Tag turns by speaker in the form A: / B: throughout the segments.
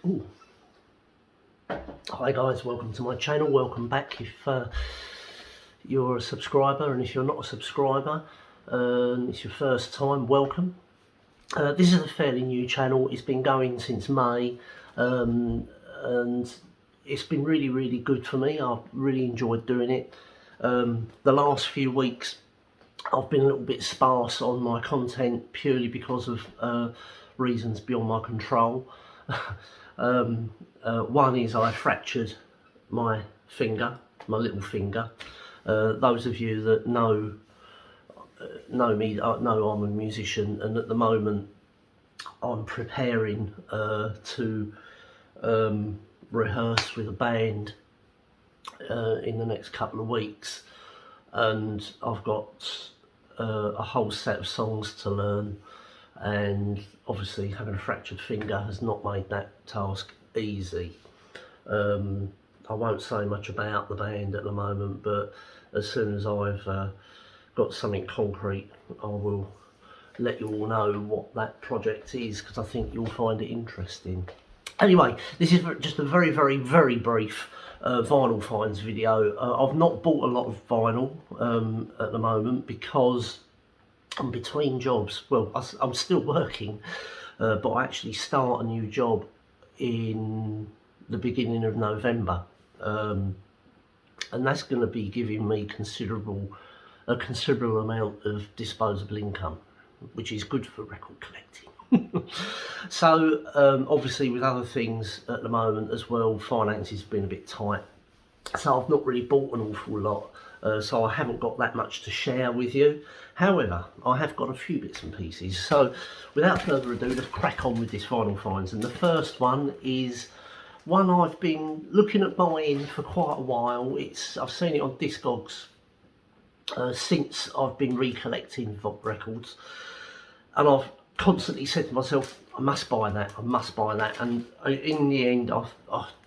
A: Ooh. Hi guys, welcome to my channel. Welcome back if you're a subscriber, and if you're not a subscriber, it's your first time, welcome. This is a fairly new channel. It's been going since May, and it's been really good for me. I've really enjoyed doing it. The last few weeks I've been a little bit sparse on my content purely because of reasons beyond my control. One is I fractured my finger, my little finger. Those of you that know me know I'm a musician, and at the moment I'm preparing to rehearse with a band in the next couple of weeks, and I've got a whole set of songs to learn, and obviously having a fractured finger has not made that task easy. I won't say much about the band at the moment, but as soon as I've got something concrete, I will let you all know what that project is, because I think you'll find it interesting. Anyway, this is just a very brief vinyl finds video. I've not bought a lot of vinyl at the moment because I'm between jobs. Well, I'm still working, but I actually start a new job in the beginning of November, and that's going to be giving me a considerable amount of disposable income, which is good for record collecting. So obviously with other things at the moment as well, finances have been a bit tight, so I've not really bought an awful lot, so I haven't got that much to share with you. However, I have got a few bits and pieces, so without further ado, let's crack on with this vinyl finds. And the first one is one I've been looking at buying for quite a while. I've seen it on Discogs since I've been recollecting Vox records, and I've constantly said to myself, I must buy that, and in the end I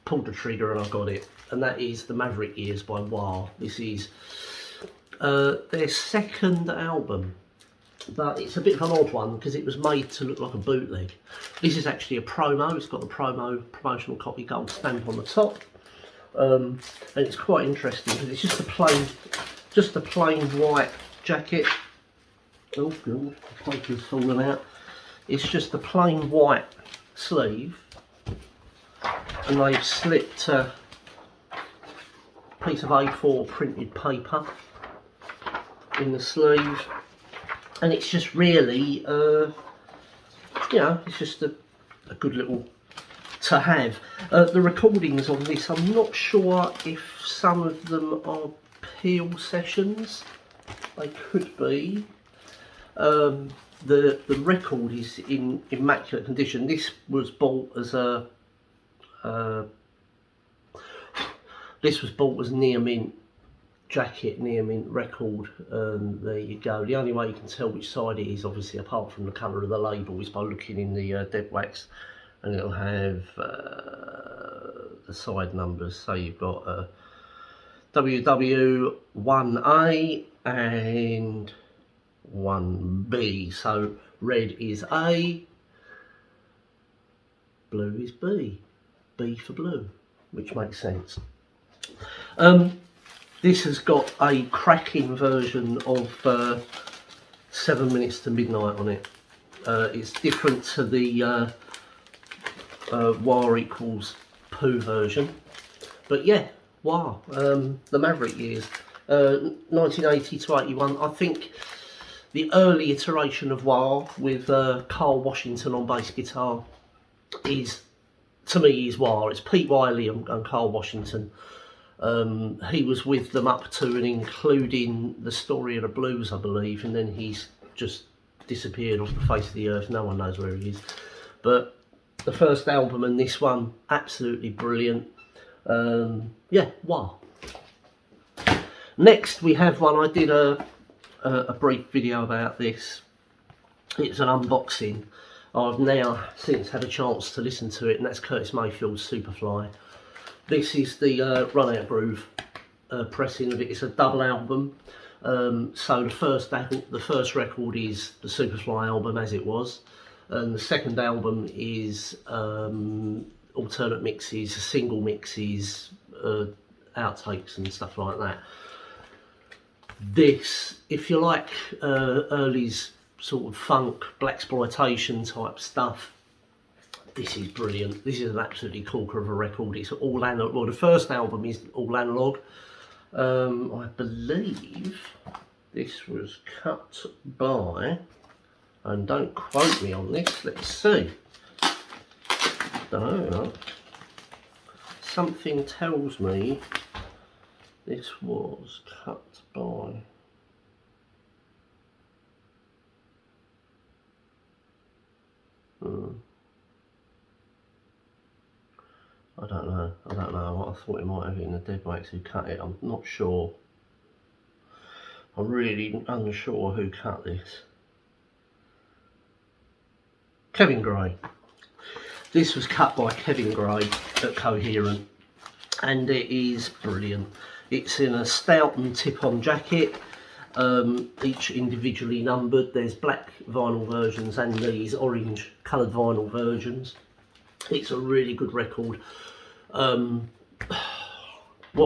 A: pulled the trigger and I got it, and that is the Maverick Years by Wah. This is their second album, but it's a bit of an odd one because it was made to look like a bootleg. This is actually a promo. It's got the promotional copy gold stamp on the top, and it's quite interesting because it's just a plain white jacket. Oh god, the paper's fallen out. It's just a plain white sleeve, and they've slipped a piece of A4 printed paper in the sleeve, and it's just really it's just a good little to have. The recordings on this, I'm not sure if some of them are Peel sessions. They could be. The record is in immaculate condition. This was bought as near mint jacket, near mint record. There you go. The only way you can tell which side it is, obviously, apart from the colour of the label, is by looking in the dead wax, and it'll have the side numbers. So you've got WW1A and 1B. So red is A, blue is B, B for blue, which makes sense. This has got a cracking version of 7 Minutes to Midnight on it. It's different to the Wah equals Pooh version, but yeah, wow. The Maverick Years, 1980 to 81. I think the early iteration of Wah with Carl Washington on bass guitar is, to me, is Wah. It's Pete Wiley and Carl Washington. He was with them up to and including The Story of the Blues, I believe, and then he's just disappeared off the face of the earth. No one knows where he is. But the first album and this one, absolutely brilliant. Yeah, Wah. Next we have one, I did a brief video about this. It's an unboxing. I've now since had a chance to listen to it, and that's Curtis Mayfield's Superfly. This is the Run Out Groove pressing of it. It's a double album. So the first record is the Superfly album as it was, and the second album is alternate mixes, single mixes, outtakes and stuff like that. This, if you like early's sort of funk, blaxploitation type stuff, this is brilliant. This is an absolutely corker of a record. It's all analog. Well, the first album is all analog. I believe this was cut by, and don't quote me on this, let's see. Don't know. Something tells me this was cut by. I don't know. I thought it might have been the Deadweights who cut it. I'm not sure. I'm really unsure who cut this. Kevin Gray. This was cut by Kevin Gray at Coherent, and it is brilliant. It's in a Stoughton tip-on jacket, each individually numbered. There's black vinyl versions and these orange coloured vinyl versions. It's a really good record. What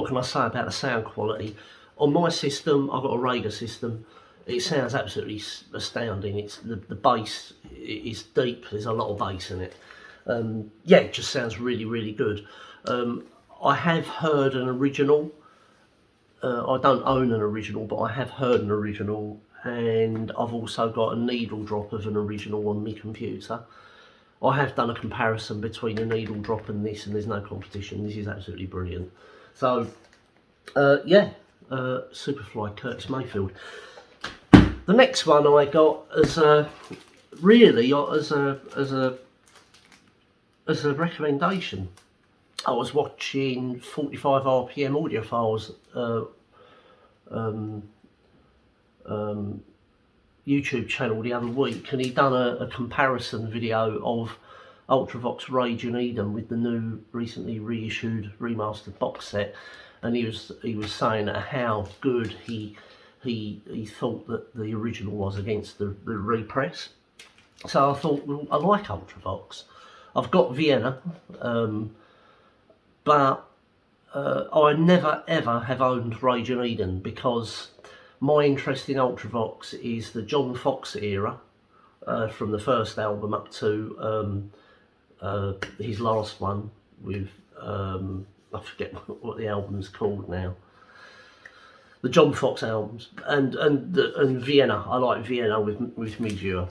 A: can I say about the sound quality? On my system, I've got a Raider system. It sounds absolutely astounding. It's the bass is deep. There's a lot of bass in it. Yeah, it just sounds really, really good. I have heard an original. I don't own an original, but I have heard an original, and I've also got a needle drop of an original on my computer. I have done a comparison between a needle drop and this, and there's no competition. This is absolutely brilliant. So, yeah, Superfly, Curtis Mayfield. The next one I got as a recommendation. I was watching 45 RPM audiophiles YouTube channel the other week, and he'd done a comparison video of Ultravox Rage in Eden with the new recently reissued remastered box set, and he was saying how good he thought that the original was against the repress. So I thought, well, I like Ultravox. I've got Vienna, but I never ever have owned Rage in Eden, because my interest in Ultravox is the John Foxx era, from the first album up to his last one with, I forget what the album's called now. The John Foxx albums, and Vienna. I like Vienna with Midure.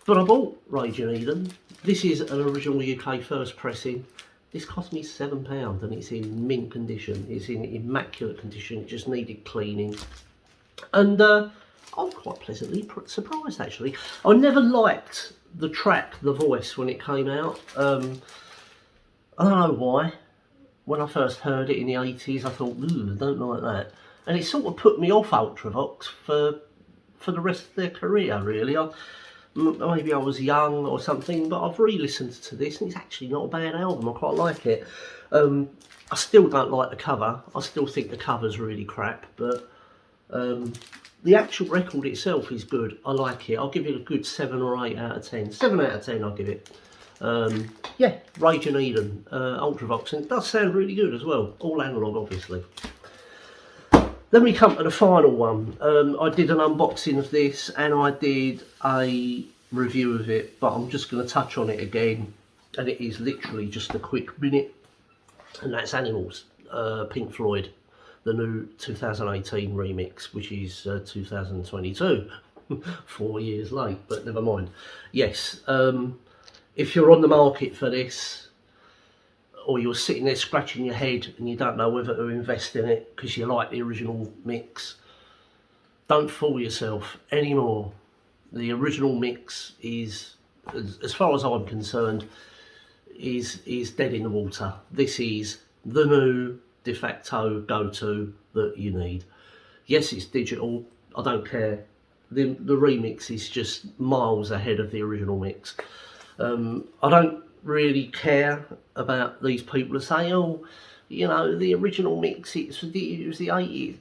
A: But I bought Rage in Eden. This is an original UK first pressing. This cost me £7 and it's in mint condition. It's in immaculate condition. It just needed cleaning. And I was quite pleasantly surprised, actually. I never liked the track, The Voice, when it came out. I don't know why. When I first heard it in the 80s, I thought, I don't like that. And it sort of put me off Ultravox for the rest of their career, really. Maybe I was young or something, but I've re-listened to this and it's actually not a bad album. I quite like it. I still don't like the cover. I still think the cover's really crap, but the actual record itself is good. I like it. I'll give it a good 7 or 8 out of 10. 7 out of 10 I'll give it. Yeah, Rage in Eden, Ultravox, and it does sound really good as well. All analog, obviously. Then we come to the final one. I did an unboxing of this and I did a review of it, but I'm just going to touch on it again, and it is literally just a quick minute, and that's Animals, Pink Floyd, the new 2018 remix, which is 2022, 4 years late, but never mind. Yes, if you're on the market for this, or you're sitting there scratching your head and you don't know whether to invest in it because you like the original mix, don't fool yourself anymore. The original mix is, as far as I'm concerned, is dead in the water. This is the new de facto go-to that you need. Yes, it's digital, I don't care. The remix is just miles ahead of the original mix. I don't really care about these people who say, oh, you know, the original mix, it was the 80s,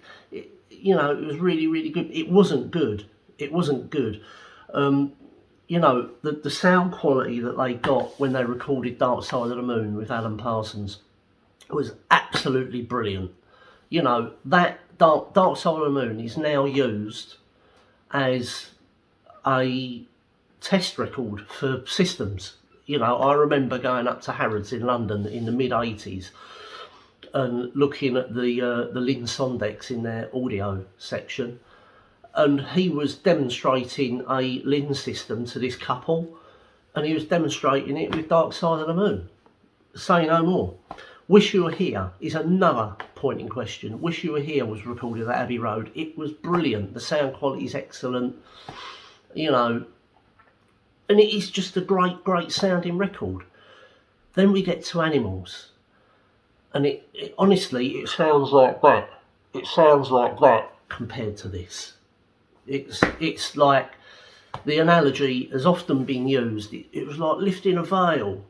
A: you know, it was really, really good. It wasn't good. It wasn't good. you know, the sound quality that they got when they recorded Dark Side of the Moon with Alan Parsons was absolutely brilliant. You know, that Dark Side of the Moon is now used as a test record for systems. You know, I remember going up to Harrods in London in the mid-80s and looking at the Lynn Sondex in their audio section, and he was demonstrating a Lynn system to this couple, and he was demonstrating it with Dark Side of the Moon. Say no more. Wish You Were Here is another point in question. Wish You Were Here was recorded at Abbey Road. It was brilliant. The sound quality is excellent, you know, and it is just a great sounding record. Then we get to Animals, and it honestly, it sounds like that. It sounds like that compared to this. It's like, the analogy has often been used. It was like lifting a veil.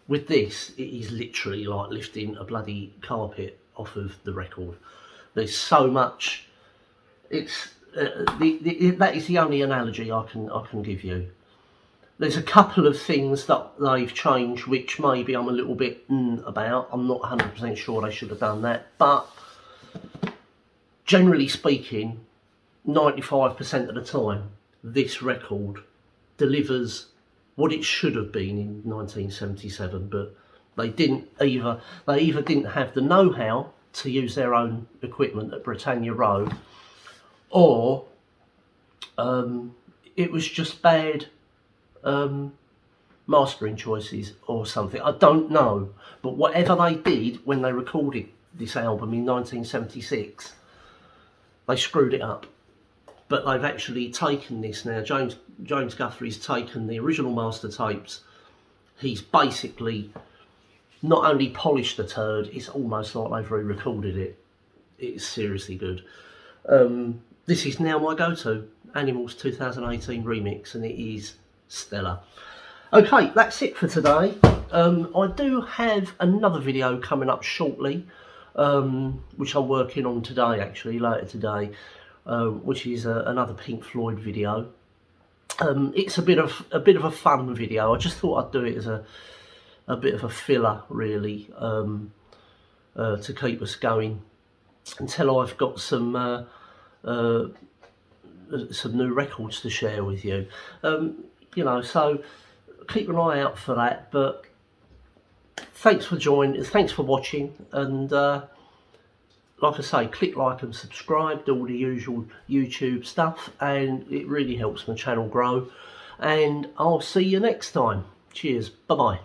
A: With this, it is literally like lifting a bloody carpet off of the record. There's so much. It's that is the only analogy I can give you. There's a couple of things that they've changed, which maybe I'm a little bit about. I'm not 100% sure they should have done that, but generally speaking, 95% of the time, this record delivers what it should have been in 1977, but they either didn't have the know-how to use their own equipment at Britannia Row, or it was just bad mastering choices or something. I don't know, but whatever they did when they recorded this album in 1976, they screwed it up. But they've actually taken this now. James Guthrie's taken the original master tapes. He's basically not only polished the turd, it's almost like they've re-recorded it. It's seriously good. This is now my go-to, Animals 2018 remix, and it is stellar. Okay, that's it for today. I do have another video coming up shortly, which I'm working on today, actually, later today. Which is another Pink Floyd video. It's a bit of a fun video. I just thought I'd do it as a bit of a filler, really, to keep us going until I've got some new records to share with you. You know, so keep an eye out for that. But thanks for joining. Thanks for watching, and like I say, click like and subscribe, do all the usual YouTube stuff, and it really helps my channel grow. And I'll see you next time. Cheers. Bye-bye.